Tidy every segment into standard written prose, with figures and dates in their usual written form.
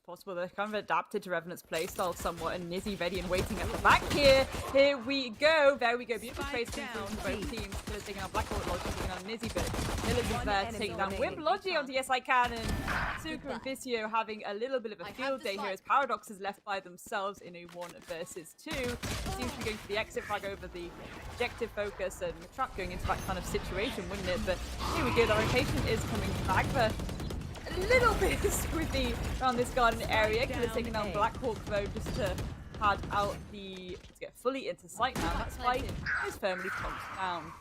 possible. They're kind of adapted to Revenant's playstyle somewhat, and Nizzy ready and waiting at the back here. Here we go. There we go. Beautiful trades coming through from both teams. Killer's taking out Blackhawk, Logi taking out Nizzy, but Killer's is there to take down Wimp. Logi onto Yes I Can, and Suka and Vicio having a little bit of a field day here as Paradox is left by themselves in a 1 versus 2. Seems to be going for the exit frag over the objective focus, and the trap going into that kind of situation, wouldn't it? But here we go. The rotation is coming back, but a little bit squishy around this garden area. Killer's taking down Blackhawk though, just to pad out to get fully into sight now. That's why he's firmly pumped down.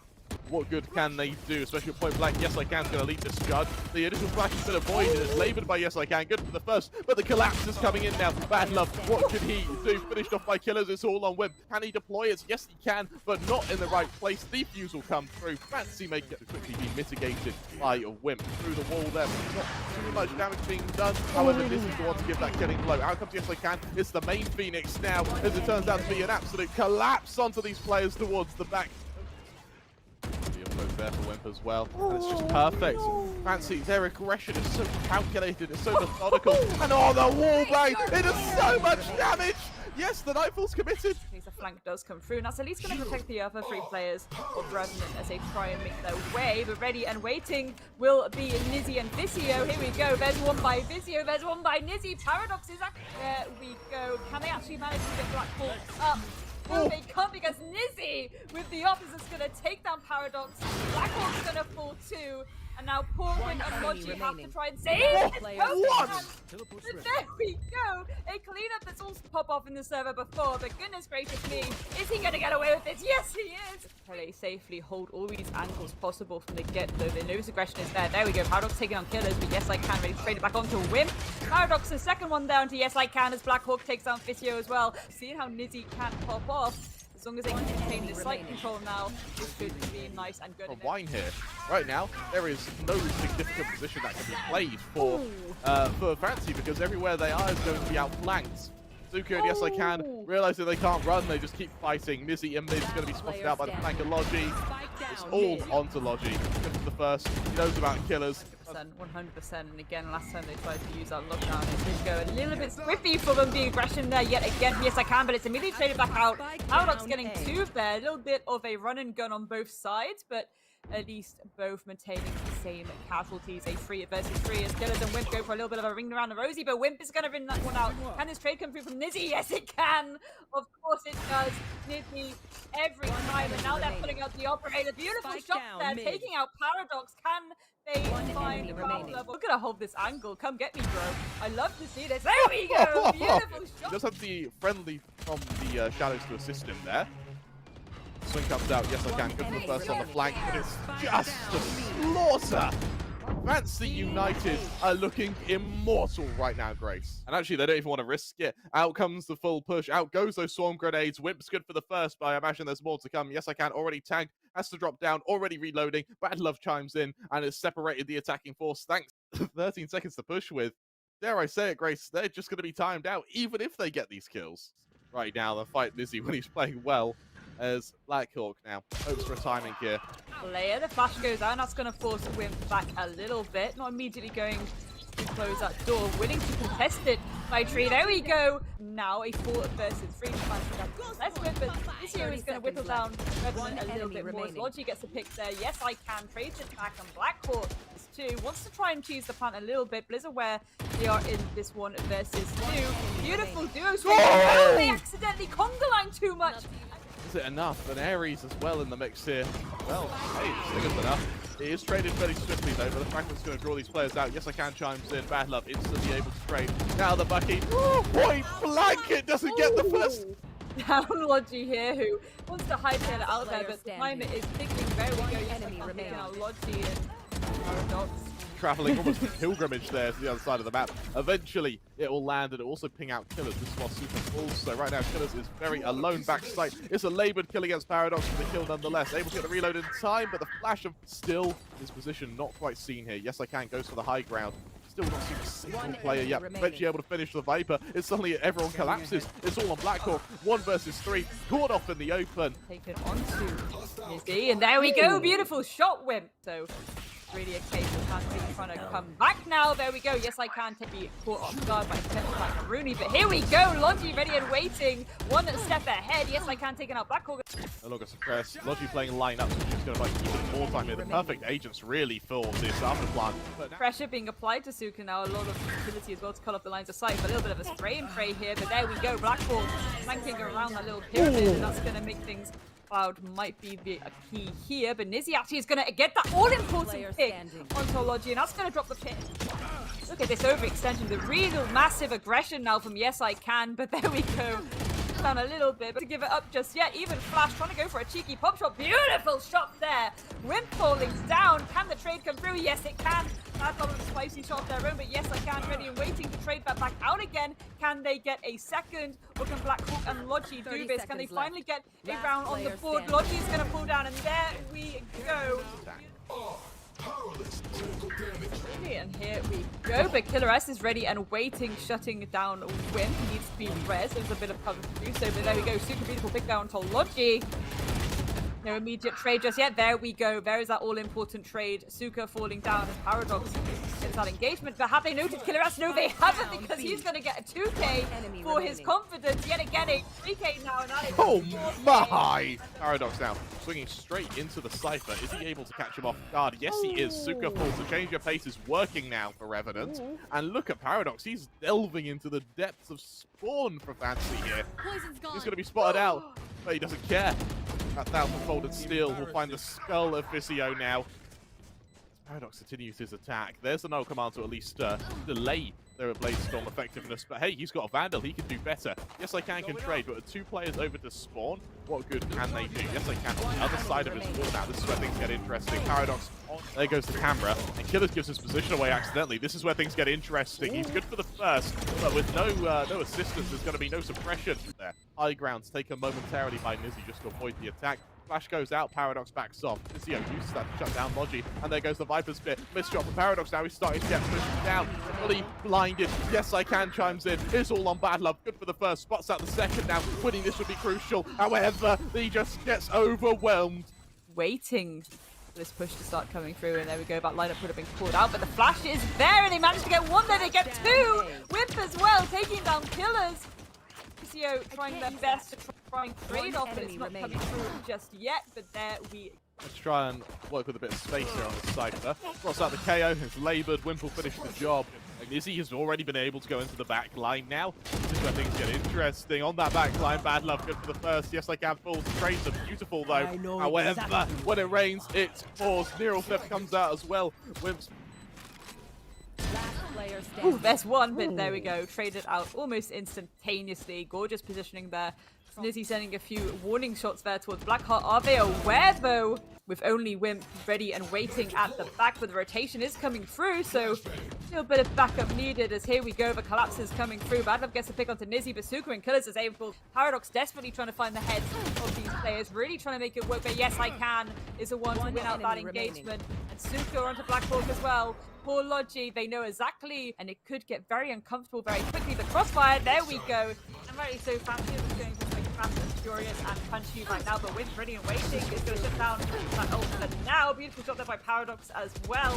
What good can they do, especially at point blank? Yes I Can's going to lead this Scud. The initial flash has been avoided. It's laboured by Yes I Can. Good for the first, but the collapse is coming in now. Bad Love, what could he do? Finished off by Killers. It's all on Wimp. Can he deploy it? Yes he can, but not in the right place. Defuse will come through. Fancy may quickly be mitigated by a Wimp through the wall there. Not too much damage being done. However, this is the one to give that killing blow. Out comes Yes I Can. It's the main Phoenix now, as it turns out to be an absolute collapse onto these players towards the back. There for Wimp as well, and it's just perfect. Fancy, their aggression is so calculated, it's so methodical, and oh, the wall bang! It does so much damage! Yes, the Nightfall's committed. The flank does come through, and that's at least going to protect the other 3 players of Revenant as they try and make their way. But ready and waiting will be Nizzy and Vicio. Here we go. There's one by Vicio. There's one by Nizzy. Paradox is actually... There we go. Can they actually manage to get Blackhawk up? No, they can't, because Nizzy with the opposites going to take down Paradox. Blackhawk's going to fall too. And now Porwin and Logi have to try and save it. But there we go. A cleanup that's also popped off in the server before, but goodness gracious me, is he going to get away with this? Yes, he is. Play safely, hold all these angles possible from the get-go. The nervous aggression is there. There we go. Paradox taking on Killers, but Yes I Can ready to trade it back onto Wimp. Paradox the second one down to Yes I Can as Blackhawk takes down Vicio as well. Seeing how Nizzy can't pop off. As long as they can maintain the slight control now, this should be nice and good. Wine here. Right now, there is no significant position that can be played for Fancy, because everywhere they are is going to be outflanked. Suka and Yes I Can realizing they can't run, they just keep fighting. Nizzy in mid is going to be spotted out by the flank of Logi. It's all onto Logi. Good for the first. He knows about Killers. 100%, and again, last time they tried to use that lockdown, it did go a little bit squiffy for them. The aggression there yet again. Yes, I can, but it's immediately traded back out. Paradox getting 2 there. A little bit of a run and gun on both sides, but at least both maintaining the same casualties. A 3 versus 3 as Killers and Wimp go for a little bit of a ring around the rosy, but Wimp is going to bring that one out. Can this trade come through from Nizzy? Yes, it can. Of course it does. Nizzy every time, and now they're putting out the operator. Beautiful shot there, taking out Paradox. Can they find the level? Look at how hold this angle. Come get me, bro. I love to see this. There we go. Beautiful shot. Just have the friendly from the shadows to assist him there. Swing comes out. Yes, I can. Good for the first on the flank, but it's just a slaughter. Fancy United are looking immortal right now, Grace. And actually, they don't even want to risk it. Out comes the full push. Out goes those swarm grenades. Wimp's good for the first, but I imagine there's more to come. Yes, I can. Already tagged. Has to drop down. Already reloading. Bad Love chimes in and has separated the attacking force. Thanks. 13 seconds to push with. Dare I say it, Grace, they're just going to be timed out, even if they get these kills. Right now, they'll fight Nizzy when he's playing well. As Blackhawk now hopes for a timing here. Player, the flash goes out, and that's going to force Wimp back a little bit. Not immediately going to close that door. Willing to contest it by Tree. There we go. Now a 4 versus 3. Let's Wimp, but Vicio is going to whittle down Revenant a little bit more. Logi gets a pick there. Yes, I can. Trades it back, and Blackhawk is 2. Wants to try and cheese the plant a little bit. Blizzard where they are in this 1 versus 2. Beautiful duo swing. Oh, they accidentally conga line too much. Is it enough? And Ares as well in the mix here. Well, hey, it's good enough. It is traded fairly swiftly though, but the Franklin's going to draw these players out. Yes, I can chimes in. Bad Love instantly able to trade. Now the Bucky. Point blank! It doesn't get the first. Down Logi here, who wants to hightail it out there, but the climate is ticking. There we go. Yes, I can taking out Logi and Paradox. Traveling almost a pilgrimage there to the other side of the map. Eventually, it will land and it will also ping out Killers. This is what Super falls. So right now, Killers is very alone backside. It's a laboured kill against Paradox for the kill nonetheless. Able to get the reload in time, but the flash of still his position not quite seen here. Yes, I can. Goes for the high ground. Still not seen a single player yet. Eventually able to finish the Viper. It's suddenly everyone collapses. It's all on Blackhawk. 1 versus 3. Caught off in the open. Taken onto Nizzy, and there we go. Beautiful shot, Wimp. So really a case of Fancy trying to come back now. There we go. Yes, I can to be caught off guard by Pepper like Rooney. But here we go. Logi ready and waiting. One step ahead. Yes, I can taking out Blackhawk. No longer suppressed. Logi playing lineups, which is going to like even more time here. The perfect agents really for this after plan. Pressure being applied to Suka now. A lot of utility as well to cut off the lines of sight. But a little bit of a spray and pray here. But there we go. Blackhawk flanking around that little pyramid. And that's going to make things. Cloud might be a key here, but Nizzy actually is going to get that all-important pick onto Logi, and that's going to drop the pin. Look at this overextension, the real massive aggression now from Yes I Can, but there we go. Down a little bit, but to give it up just yet. Even Flash trying to go for a cheeky pop shot. Beautiful shot there. Wimp falling down. Can the trade come through? Yes, it can. That's a spicy shot of their own, but Yes I Can ready and waiting to trade that back out again. Can they get a second? Or can Blackhawk and Logi do this? Can they finally get a round on the board? Logi is going to pull down, and there we go. And here we go, but Killer S is ready and waiting, shutting down Wimp. He needs to be res. There's a bit of cover to do so, but there we go. Super beautiful pick down to Logi. No immediate trade just yet. There we go. There is that all-important trade. Suka falling down as Paradox gets that engagement. But have they noted Killer S? No, they haven't, because he's going to get a 2K for his confidence. Yet again, a 3K now. And that is oh my! Paradox now swinging straight into the Cypher. Is he able to catch him off guard? Yes, he is. Suka falls. The change of pace is working now for Revenant. And look at Paradox. He's delving into the depths of spawn for Fancy here. He's going to be spotted out, but he doesn't care. That 1,000-folded steel will find the skull of Vicio now. Paradox continues his attack. There's the null command to at least delay their Blaze Storm effectiveness. But hey, he's got a Vandal. He can do better. Yes, I can trade, but with 2 players over to spawn, what good can they do? Yes, I can on the other side of his wall now. This is where things get interesting. Paradox, there goes the camera. And Killers gives his position away accidentally. This is where things get interesting. He's good for the first, but with no assistance, there's going to be no suppression there. High grounds taken momentarily by Nizzy just to avoid the attack. Flash goes out, Paradox backs off. Vicio uses that to shut down Logi, and there goes the Viper's Spit. Missed shot for Paradox now, he's starting to get pushed down. Fully blinded. Yes, I can chimes in. It's all on Bad Love. Good for the first, spots out the second now. Winning this would be crucial. However, he just gets overwhelmed. Waiting for this push to start coming through, and there we go. That lineup would have been called out, but the Flash is there, and they managed to get 1, then they get 2. Wimp as well, taking down Killers. Vicio trying their best to try and trade off, but it's not coming through just yet, but there we go. Let's try and work with a bit of space here on the Cypher. Cross out the KO, it's laboured, Wimp will finish the job. And Nizzy has already been able to go into the back line now. This is where things get interesting. On that back line, Bad Love good for the first. Yes, I can falls. Trades are beautiful though. However, when it rains, it pours. Neural Theft comes out as well. Wimp's ooh, there's one, but there we go. Traded out almost instantaneously. Gorgeous positioning there. Nizzy sending a few warning shots there towards Blackheart. Are they aware, though? With only Wimp ready and waiting at the back, but the rotation is coming through, so a little bit of backup needed as here we go. The collapse is coming through. Bad Love gets a pick onto Nizzy, but Suka and Killers is able. Paradox desperately trying to find the heads of these players, really trying to make it work, but Yes I Can is the one to win out that engagement. And Suka onto Blackhawk as well. Poor Logi, they know exactly, and it could get very uncomfortable very quickly. The crossfire, there we go. And very so Fancy is going to like fast and furious and punchy right now, but Wimp ready and waiting is going to shut down that ult. And now, beautiful shot there by Paradox as well.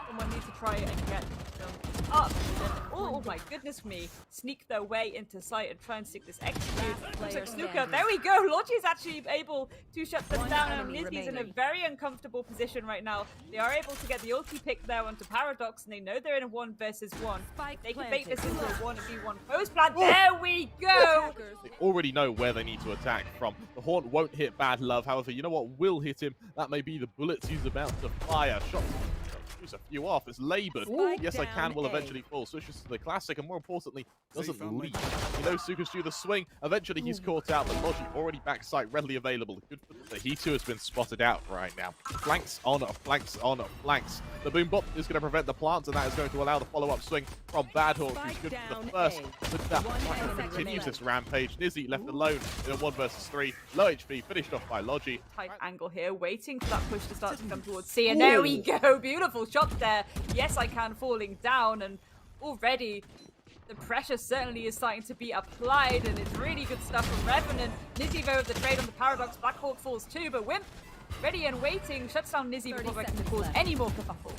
Someone needs to try and get them up. And, oh my goodness me. Sneak their way into sight and try and stick this execute. Looks like Snuka. There we go. Logi is actually able to shut them down, and Nizzy's in a very uncomfortable position right now. They are able to get the ulti pick there onto Paradox, and they know they're in a 1 versus 1. They can make this into a 1v1 post plant. There we go. They already know where they need to attack from. The Haunt won't hit Bad Love. However, you know what will hit him? That may be the bullets he's about to fire. Shots shoots a few off. It's laboured. Yes, I can will eventually fall. Switches to the classic, and more importantly, doesn't leave. You know, Suka's due the swing. Eventually, he's caught out, but Logi already back sight, readily available. Good for the he too has been spotted out right now. Flanks on, flanks on, flanks. The boom bot is going to prevent the plant, and that is going to allow the follow-up swing from Bad Hawk, who's good for the first. With that, continues this rampage. Nizzy left alone in a 1 versus 3. Low HP, finished off by Logi. Tight angle here, waiting for that push to start to come towards C, and there we go. Beautiful shot there. Yes, I can falling down, and already the pressure certainly is starting to be applied, and it's really good stuff from Revenant. Nizzy though with the trade on the Paradox. Blackhawk falls too, but Wimp Ready and waiting, shuts down Nizzy before they can cause any more kerfuffle.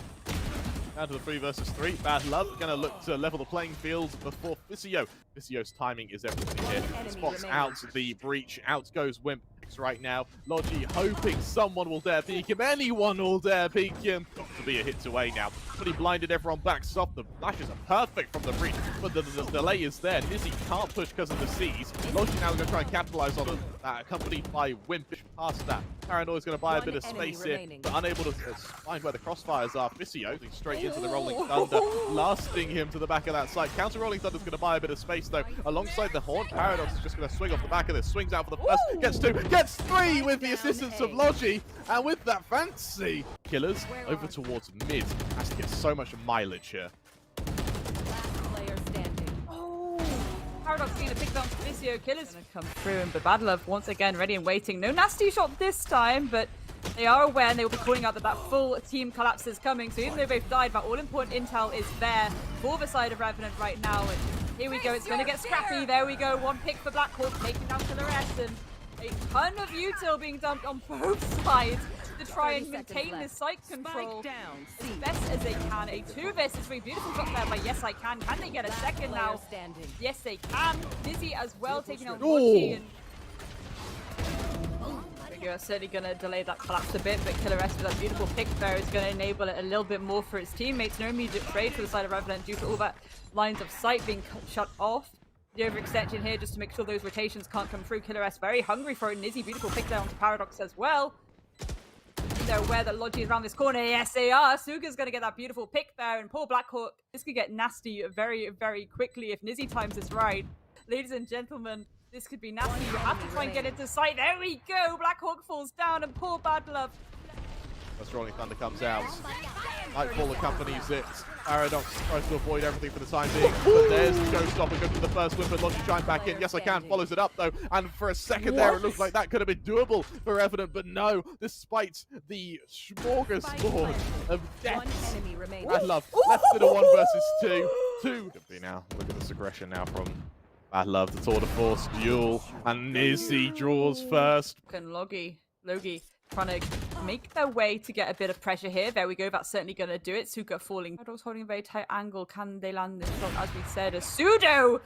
Down to the 3 versus 3. Bad Love going to look to level the playing field before Vicio. Vicio's timing is everything here. Spots out the breach. Out goes Wimp right now. Logi hoping someone will dare peek him. Anyone will dare peek him. Got to be a hit away now. But he blinded everyone back off. The flashes are perfect from the breach, but the delay is there. Nizzy can't push because of the C's. Logi now going to try and capitalize on it, accompanied by Wimp. Past that, Paranoid's going to buy a bit of space here, but unable to find where the crossfires are. Vicio going straight into the Rolling Thunder, lasting him to the back of that site. Counter Rolling Thunder's going to buy a bit of space though, alongside the Horn. Paradox is just going to swing off the back of this, swings out for the first, gets 2, gets 3 with the assistance of Logi, and with that fancy Killers over towards mid. Has to get so much mileage here. Paradox getting a pick down to Vicio. Killers gonna come through, and Bad Love once again ready and waiting. No nasty shot this time, but they are aware and they will be calling out that that full team collapse is coming. So even though they've died, that all-important intel is there for the side of Revenant right now. And here we go, it's gonna get scrappy. There we go, 1 pick for Blackhawk, taking down Killers, and a ton of util being dumped on both sides to try and maintain this site control as best as they can. A 2 versus 3, beautiful shot there by Yes I Can. Can they get a second now? Yes they can. Nizzy as well taking out Logi, and are certainly going to delay that collapse a bit, but Killers with that beautiful pick there is going to enable it a little bit more for his teammates. No immediate trade for the side of Revenant due to all that lines of sight being shut off. The overextension here just to make sure those rotations can't come through. Killers very hungry for it. Nizzy, beautiful pick down to Paradox as well. They're aware that Logi is around this corner. Yes, they are. Suga's going to get that beautiful pick there, and poor Blackhawk. This could get nasty very, very quickly if Nizzy times this right. Ladies and gentlemen, this could be nasty. You have to try and get into sight. There we go. Blackhawk falls down, and poor Bad Love. As Rolling Thunder comes out. Nightfall accompanies it. Paradox tries to avoid everything for the time being, but there's the showstopper. Goes to the first whip, and Logi trying back in. Yes, I Can follows it up though, and for a second there, it looked like that could have been doable for Revenant, but no. Despite the smorgasbord of deaths, Bad Love left it a 1 versus 2. Now look at this aggression now from Bad Love. The tour de force duel, and Nizzy draws first. And Logi trying to make their way to get a bit of pressure here. There we go. That's certainly going to do it. Suka falling. Paradox holding a very tight angle. Can they land this shot? As we said, a pseudo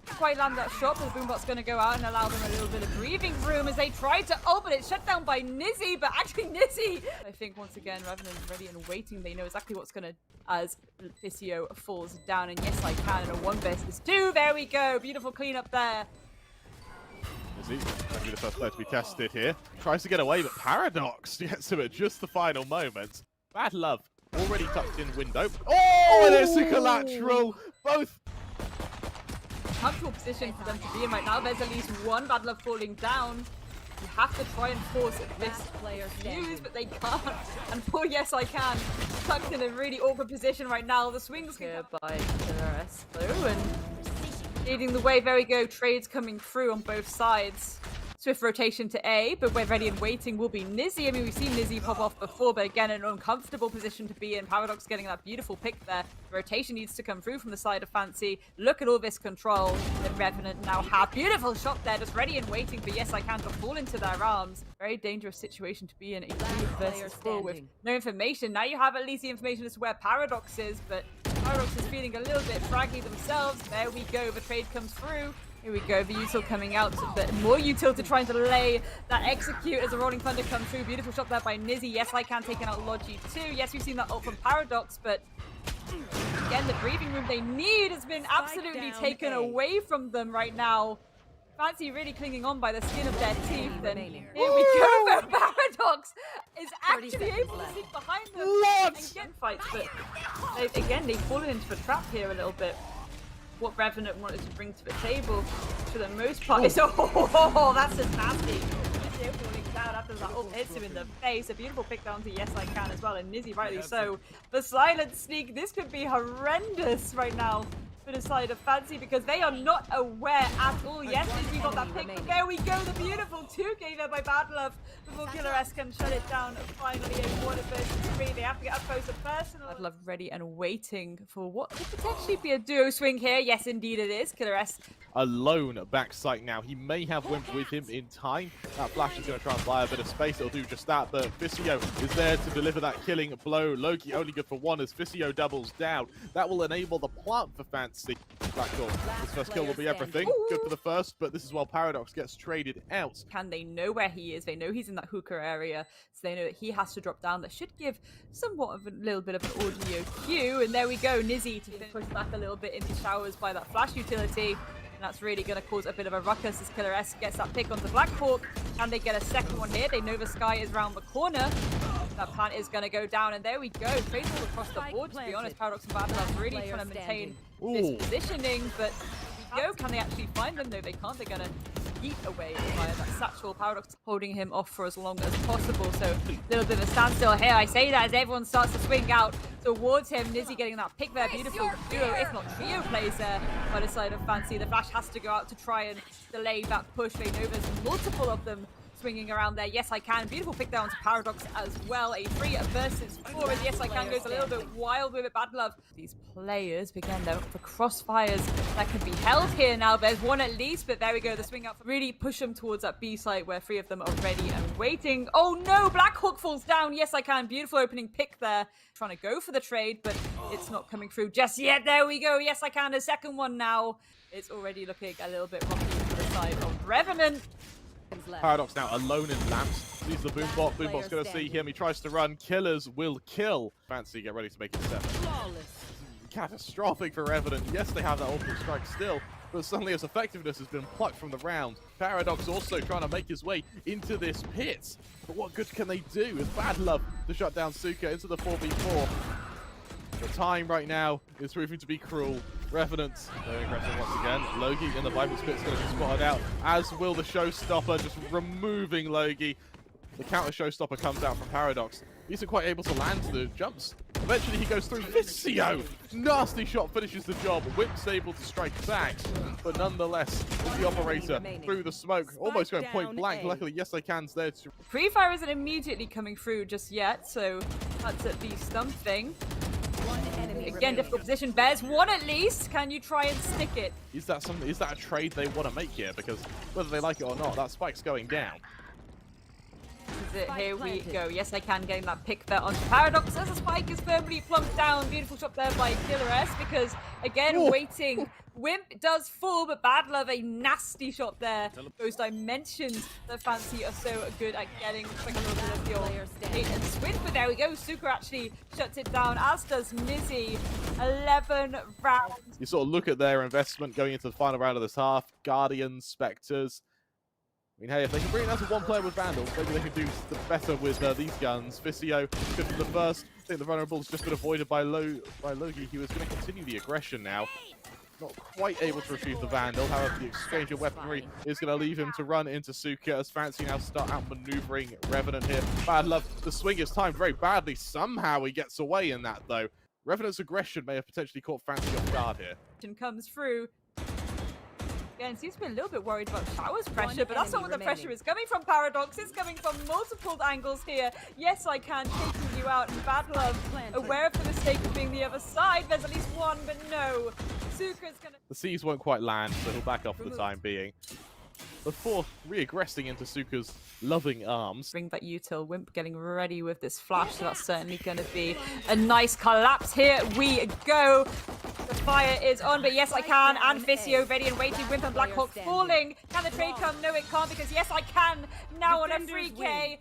quite land that shot, but the boombot's going to go out and allow them a little bit of breathing room as they try to open it. Shut down by Nizzy, but actually Nizzy, I think once again, Revenant is ready and waiting. They know exactly what's going to, as Vicio falls down. And Yes I Can in a 1 versus 2. There we go. Beautiful cleanup there. Nizzy going to be the first player to be tested here. Tries to get away, but Paradox gets to it just the final moment. Bad Love already tucked in window. Oh, and it's a collateral. Both. Comfortable position for them to be in right now. There's at least 1 Bad Love falling down. You have to try and force this player to use, but they can't. And poor Yes I Can tucked in a really awkward position right now. The swings here by Killers though, and leading the way. There we go. Trades coming through on both sides. Swift rotation to A, but we're ready and waiting will be Nizzy. I mean, we've seen Nizzy pop off before, but again, an uncomfortable position to be in. Paradox getting that beautiful pick there. The rotation needs to come through from the side of Fancy. Look at all this control that Revenant now have. Beautiful shot there, just ready and waiting for Yes I Can to fall into their arms. Very dangerous situation to be in. A 2 versus 4 with no information. Now you have at least the information as to where Paradox is, but Paradox is feeling a little bit fraggy themselves. There we go, the trade comes through. Here we go, the util coming out, but more util to try and delay that execute as the Rolling Thunder comes through. Beautiful shot there by Nizzy. Yes, I Can taking out Logi too. Yes, we've seen that ult from Paradox, but again, the breathing room they need has been absolutely taken away from them right now. Fancy really clinging on by the skin of their teeth. And here we go, Paradox is actually able to sneak behind them and get fights, but they've fallen into a trap here a little bit. What Revenant wanted to bring to the table, for the most part, is that's just nasty. Nizzy falling down after that ult hits him in the face. A beautiful pick down to Yes I Can as well, and Nizzy rightly so. The silent sneak, this could be horrendous right now for the side of Fancy because they are not aware at all. Yes, we got that pick, but there we go, the beautiful 2K there by Bad Love before Killer S can shut it down. Finally, a 1 versus 3. They have to get up close and personal. Bad Love ready and waiting for what could potentially be a duo swing here. Yes, indeed it is. Killer S alone backside now. He may have Wimp with him in time. That flash is going to try and buy a bit of space. It'll do just that, but Vicio is there to deliver that killing blow. Loki only good for 1 as Vicio doubles down. That will enable the plant for Fancy. Blackthorn, his first kill will be everything. Good for the first, but this is while Paradox gets traded out. Can they know where he is? They know he's in that hookah area, so they know that he has to drop down. That should give somewhat of a little bit of an audio cue. And there we go, Nizzy to push back a little bit into showers by that flash utility. That's really going to cause a bit of a ruckus as Killer S gets that pick onto Black Hawk. Can they get a second one here? They know the sky is around the corner. That plant is going to go down, and there we go. Trades all across the board, to be honest. Paradox and Bad Love really trying to maintain this positioning, but here we go. Can they actually find them? No, they can't. They're going to eat away via that satchel. Paradox holding him off for as long as possible, so a little bit of a standstill here. I say that as everyone starts to swing out towards him. Nizzy getting that pick there. Beautiful duo, if not trio plays there by the side of Fancy. The flash has to go out to try and delay that push. They know there's multiple of them swinging around there. Yes, I can. Beautiful pick down to Paradox as well. A 3 versus 4 as Yes, I can goes a little bit wild with it. Bad Love. These players begin the crossfires that can be held here now. There's 1 at least, but there we go. The swing out really push them towards that B site where 3 of them are ready and waiting. Oh no, Black Hawk falls down. Yes, I can. Beautiful opening pick there. Trying to go for the trade, but it's not coming through just yet. There we go. Yes, I can. A second one now. It's already looking a little bit rocky for the side of Revenant. Paradox now alone in lamps. Sees the Boombot. Boombot's going to see him. He tries to run. Killers will kill. Fancy, get ready to make it 7. Catastrophic for Revenant. Yes, they have that ultimate strike still, but suddenly its effectiveness has been plucked from the round. Paradox also trying to make his way into this pit. But what good can they do with Bad Love to shut down Suka into the 4v4? The time right now is proving to be cruel. Revenant, very aggressive once again. Logi in the Viper Spit's going to be spotted out, as will the Showstopper, just removing Logi. The counter Showstopper comes out from Paradox. He isn't quite able to land the jumps. Eventually he goes through. Vicio! Nasty shot finishes the job. Whip's able to strike back, but nonetheless, the operator through the smoke, almost going point blank. Luckily, Yes I Can's there to... Pre-fire isn't immediately coming through just yet, so that's at least something. Again, difficult position. Bears 1 at least. Can you try and stick it? Is that something? Is that a trade they want to make here? Because whether they like it or not, that spike's going down. This is it. Here we go. Yes, I can. Getting that pick there onto Paradox as the spike is firmly plunked down. Beautiful shot there by Killer S because, again, waiting. Wimp does fall, but Bad Love, a nasty shot there. Those dimensions that Fancy are so good at getting. Like a little bit of your hit and swing, but there we go. Suka actually shuts it down, as does Nizzy. 11 rounds. You sort of look at their investment going into the final round of this half. Guardians, Spectres. I mean, hey, if they can bring it down to 1 player with Vandals, maybe they can do the better with these guns. Vicio, good for the first. I think the vulnerable's just been avoided by Logi. He was going to continue the aggression now. Not quite able to retrieve the Vandal. However, the exchange of weaponry is going to leave him to run into Suka as Fancy now start outmaneuvering Revenant here. Bad Love, the swing is timed very badly. Somehow he gets away in that, though. Revenant's aggression may have potentially caught Fancy off guard here. Comes through. Again, seems to be a little bit worried about Shower's pressure, but that's not where the pressure is coming from. Paradox. It's coming from multiple angles here. Yes, I can, taking you out, and Bad Love, aware of the mistake of being the other side. There's at least 1, but no. Suka's gonna... The C's won't quite land, so he'll back off for the time being. Before re-aggressing into Suka's loving arms. Bring that util. Wimp getting ready with this flash, so that's certainly going to be a nice collapse. Here we go. The fire is on, but Yes I Can and Vicio ready and waiting. Wimp and Black Hawk falling. Can the trade come? No, it can't, because Yes I Can now on a 3K.